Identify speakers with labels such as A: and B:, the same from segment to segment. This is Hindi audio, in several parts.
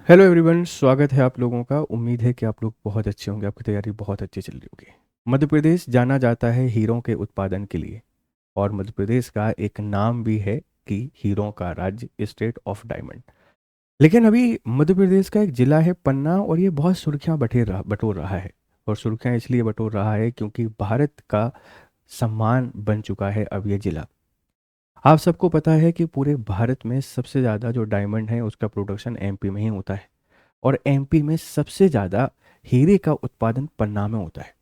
A: हेलो एवरीवन, स्वागत है आप लोगों का। उम्मीद है कि आप लोग बहुत अच्छे होंगे, आपकी तैयारी बहुत अच्छी चल रही होगी। मध्य प्रदेश जाना जाता है हीरों के उत्पादन के लिए, और मध्य प्रदेश का एक नाम भी है कि हीरों का राज्य, स्टेट ऑफ डायमंड। लेकिन अभी मध्य प्रदेश का एक जिला है पन्ना, और ये बहुत सुर्खियां बटोर रहा है। और सुर्खियां इसलिए बटोर रहा है क्योंकि भारत का सम्मान बन चुका है अब ये जिला। आप सबको पता है कि पूरे भारत में सबसे ज़्यादा जो डायमंड है उसका प्रोडक्शन एमपी में ही होता है, और एमपी में सबसे ज़्यादा हीरे का उत्पादन पन्ना में होता है।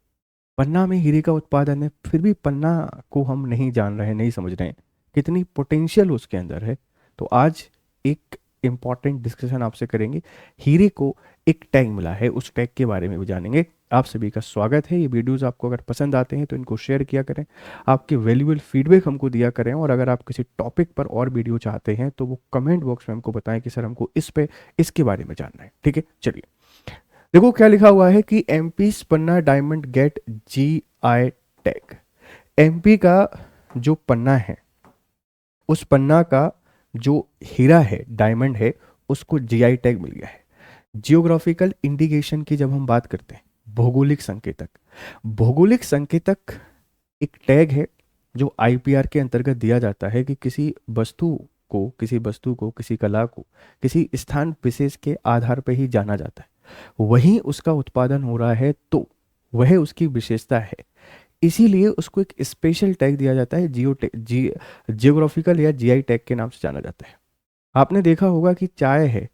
A: पन्ना में हीरे का उत्पादन है, फिर भी पन्ना को हम नहीं जान रहे हैं, नहीं समझ रहे हैं कितनी पोटेंशियल उसके अंदर है। तो आज एक इम्पॉर्टेंट डिस्कशन आपसे करेंगे। हीरे को एक टैग मिला है, उस टैग के बारे में भी जानेंगे। आप सभी का स्वागत है। ये वीडियोस आपको अगर पसंद आते हैं तो इनको शेयर किया करें, आपके वैल्यूबल फीडबैक हमको दिया करें, और अगर आप किसी टॉपिक पर और वीडियो चाहते हैं तो वो कमेंट बॉक्स में हमको बताएं कि सर हमको इसके बारे में जानना है। ठीक है, चलिए देखो क्या लिखा हुआ है कि MP Panna diamond get GI tag. MP का जो पन्ना है, उस पन्ना का जो हीरा है, डायमंड है, उसको जीआई टैग मिल गया है। जियोग्राफिकल इंडिकेशन की जब हम बात करते हैं, भौगोलिक संकेतक, भौगोलिक संकेतक एक टैग है जो आईपीआर के अंतर्गत दिया जाता है कि किसी कला को किसी स्थान विशेष के आधार पर ही जाना जाता है, वहीं उसका उत्पादन हो रहा है तो वह उसकी विशेषता है। इसीलिए उसको एक स्पेशल टैग दिया जाता है, जियोग्राफिकल या जीआई टैग के नाम से जाना जाता है। आपने देखा होगा कि चाय है,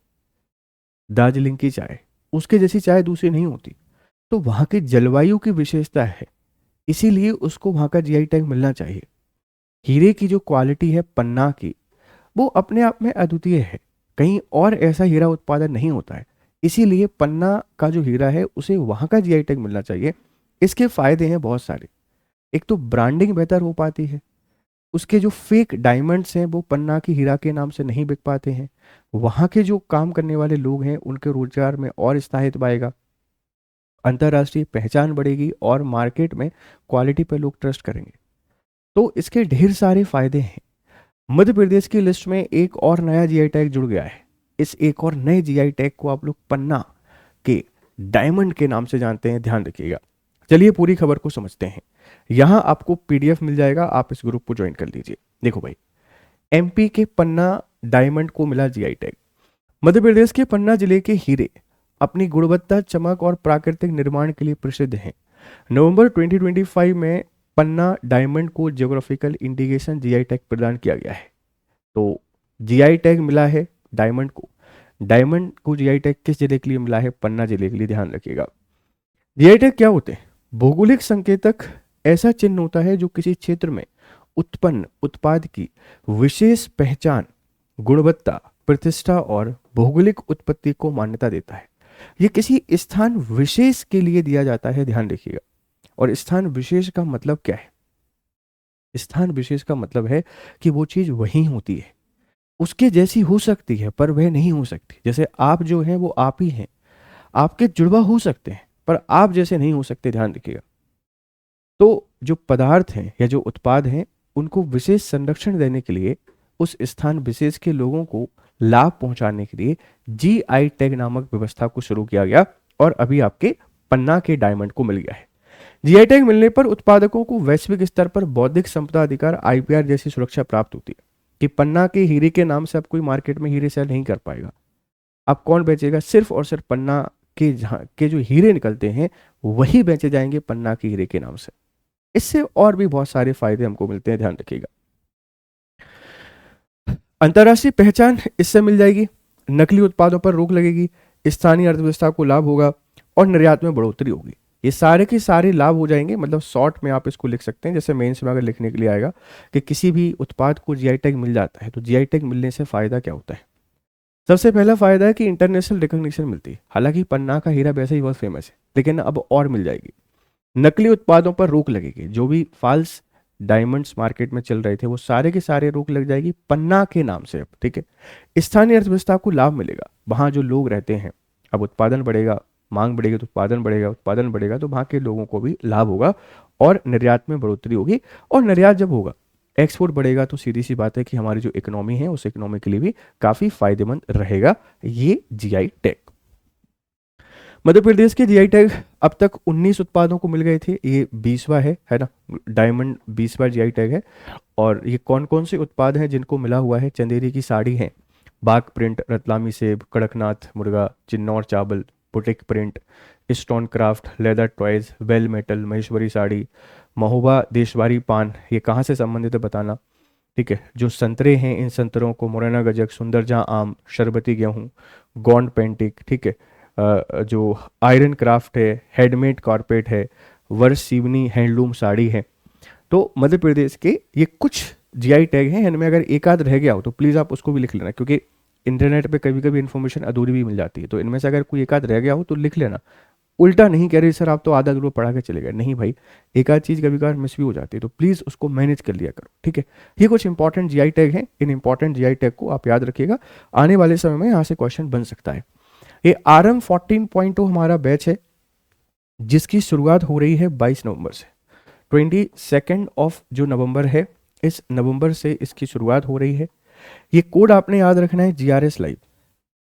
A: दार्जिलिंग की चाय, उसके जैसी चाय दूसरी नहीं होती। तो वहाँ की जलवायु की विशेषता है, इसीलिए उसको वहाँ का जीआई टैग मिलना चाहिए। हीरे की जो क्वालिटी है पन्ना की, वो अपने आप में अद्वितीय है। कहीं और ऐसा हीरा उत्पादन नहीं होता है, इसीलिए पन्ना का जो हीरा है उसे वहाँ का जीआई टैग मिलना चाहिए। इसके फायदे हैं बहुत सारे। एक तो ब्रांडिंग बेहतर हो पाती है, उसके जो फेक डायमंड्स हैं वो पन्ना की हीरा के नाम से नहीं बिक पाते हैं। वहाँ के जो काम करने वाले लोग हैं उनके रोजगार में और स्थायित्व आएगा, अंतर्राष्ट्रीय पहचान बढ़ेगी, और मार्केट में क्वालिटी पर लोग ट्रस्ट करेंगे। तो इसके ढेर सारे फायदे हैं। मध्य प्रदेश की लिस्ट में एक और नया जीआई टैग जुड़ गया है। इस एक और नए जीआई टैग को आप लोग पन्ना के डायमंड के नाम से जानते हैं, ध्यान रखिएगा। चलिए पूरी खबर को समझते हैं। यहां आपको पीडीएफ मिल जाएगा, आप इस ग्रुप को ज्वाइन कर लीजिए। देखो भाई, एमपी के पन्ना डायमंड को मिला जीआई टैग। मध्य प्रदेश के पन्ना जिले के हीरे अपनी गुणवत्ता, चमक और प्राकृतिक निर्माण के लिए प्रसिद्ध हैं। नवंबर 2025 में पन्ना डायमंड को जियोग्राफिकल इंडिकेशन जीआई टैग प्रदान किया गया है। तो जीआई टैग मिला है डायमंड को। डायमंड को जीआई टैग किस जिले के लिए मिला है? पन्ना जिले के लिए, ध्यान रखिएगा। जीआई टैग क्या होते हैं? भौगोलिक संकेतक ऐसा चिन्ह होता है जो किसी क्षेत्र में उत्पन्न उत्पाद की विशेष पहचान, गुणवत्ता, प्रतिष्ठा और भौगोलिक उत्पत्ति को मान्यता देता है। यह किसी स्थान विशेष के लिए दिया जाता है, ध्यान रखिएगा। और स्थान विशेष का मतलब क्या है? स्थान विशेष का मतलब है कि वो चीज वहीं होती है, उसके जैसी हो सकती है पर वह नहीं हो सकती। जैसे आप जो हैं वो आप ही हैं, आपके जुड़वा हो सकते हैं पर आप जैसे नहीं हो सकते, ध्यान रखिएगा। तो जो पदार्थ हैं या जो उत्पाद हैं, उनको विशेष संरक्षण देने के लिए, उस स्थान विशेष के लोगों को लाभ पहुंचाने के लिए जीआई टैग नामक व्यवस्था को शुरू किया गया, और अभी आपके पन्ना के डायमंड को मिल गया है। जीआई टैग मिलने पर उत्पादकों को वैश्विक स्तर पर बौद्धिक संपदा अधिकार, आईपीआर जैसी सुरक्षा प्राप्त होती है कि पन्ना के हीरे के नाम से अब कोई मार्केट में हीरे सेल नहीं कर पाएगा। अब कौन बेचेगा? सिर्फ और सिर्फ पन्ना के जहाँ के जो हीरे निकलते हैं वही बेचे जाएंगे पन्ना के हीरे के नाम से। इससे और भी बहुत सारे फायदे हमको मिलते हैं, ध्यान रखिएगा। अंतर्राष्ट्रीय पहचान इससे मिल जाएगी, नकली उत्पादों पर रोक लगेगी, स्थानीय अर्थव्यवस्था को लाभ होगा, और निर्यात में बढ़ोतरी होगी। ये सारे के सारे लाभ हो जाएंगे। मतलब शॉर्ट में आप इसको लिख सकते हैं, जैसे मेंस में अगर लिखने के लिए आएगा कि किसी भी उत्पाद को जीआई टैग मिल जाता है तो जीआई टैग मिलने से फायदा क्या होता है? सबसे पहला फायदा है कि इंटरनेशनल रिकॉग्निशन मिलती है। हालांकि पन्ना का हीरा वैसे ही बहुत फेमस है, लेकिन अब और मिल जाएगी। नकली उत्पादों पर रोक लगेगी, जो भी फॉल्स डायमंड्स मार्केट में चल रहे थे वो सारे के सारे रोक लग जाएगी पन्ना के नाम से अब, ठीक है। स्थानीय अर्थव्यवस्था को लाभ मिलेगा, वहाँ जो लोग रहते हैं, अब उत्पादन बढ़ेगा, मांग बढ़ेगी तो उत्पादन बढ़ेगा, उत्पादन बढ़ेगा तो वहाँ के लोगों को भी लाभ होगा, और निर्यात में बढ़ोतरी होगी। और निर्यात जब होगा, एक्सपोर्ट बढ़ेगा तो सीधी सी बात है कि हमारी जो इकोनॉमी है उस इकोनॉमी के लिए भी काफ़ी फायदेमंद रहेगा ये जीआई टैग। मध्य प्रदेश के जीआई टैग अब तक 19 उत्पादों को मिल गए थे, ये 20वां है ना। डायमंड 20वां जीआई टैग है। और ये कौन कौन से उत्पाद हैं जिनको मिला हुआ है? चंदेरी की साड़ी है, बाग प्रिंट, रतलामी सेब, कड़कनाथ मुर्गा, चिन्नौर चावल, boutique print, stone craft, leather toys, bell metal, Maheshwari sari, Mahoba Desawari पान। ये कहाँ से संबंधित है बताना। ठीक है, जो संतरे हैं इन संतरों को मुरैना गजक, सुंदरजहाँ आम, शरबती गेहूँ, गोंड पेंटिक। ठीक है, जो आयरन क्राफ्ट है, हैंडमेड कारपेट है, वर्ष सीवनी हैंडलूम साड़ी है। तो मध्य प्रदेश के ये कुछ जीआई टैग हैं, इनमें अगर एक आध रह गया हो तो प्लीज़ आप उसको भी लिख लेना, क्योंकि इंटरनेट पे कभी कभी इन्फॉर्मेशन अधूरी भी मिल जाती है। तो इनमें से अगर कोई एक आध रह गया हो तो लिख लेना। उल्टा नहीं कह रही सर आप तो आधा जरूर पढ़ा के चले गए, नहीं भाई, एक आध चीज़ कभी कभार मिस भी हो जाती है, तो प्लीज़ उसको मैनेज कर लिया करो। ठीक है, ये कुछ इंपॉर्टेंट जीआई टैग हैं, इन इंपॉर्टेंट जीआई टैग को आप याद रखिएगा, आने वाले समय में यहाँ से क्वेश्चन बन सकता है। ये RM 14.0 हमारा बैच है जिसकी शुरुआत हो रही है 22 नवंबर से। 22 जो नवंबर है, इस नवंबर से इसकी शुरुआत हो रही है। ये कोड आपने याद रखना है, GRS लाइव।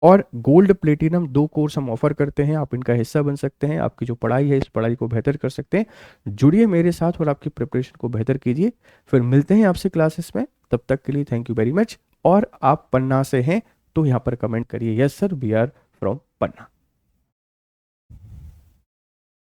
A: और गोल्ड प्लेटिनम 2 कोर्स हम ऑफर करते हैं, आप इनका हिस्सा बन सकते हैं, आपकी जो पढ़ाई है इस पढ़ाई को बेहतर कर सकते हैं। जुड़िए मेरे साथ और आपकी प्रिपरेशन को बेहतर कीजिए। फिर मिलते हैं आपसे क्लासेस में, तब तक के लिए थैंक यू वेरी मच। और आप पन्ना से हैं तो यहाँ पर कमेंट करिए, yes sir we are from Panna.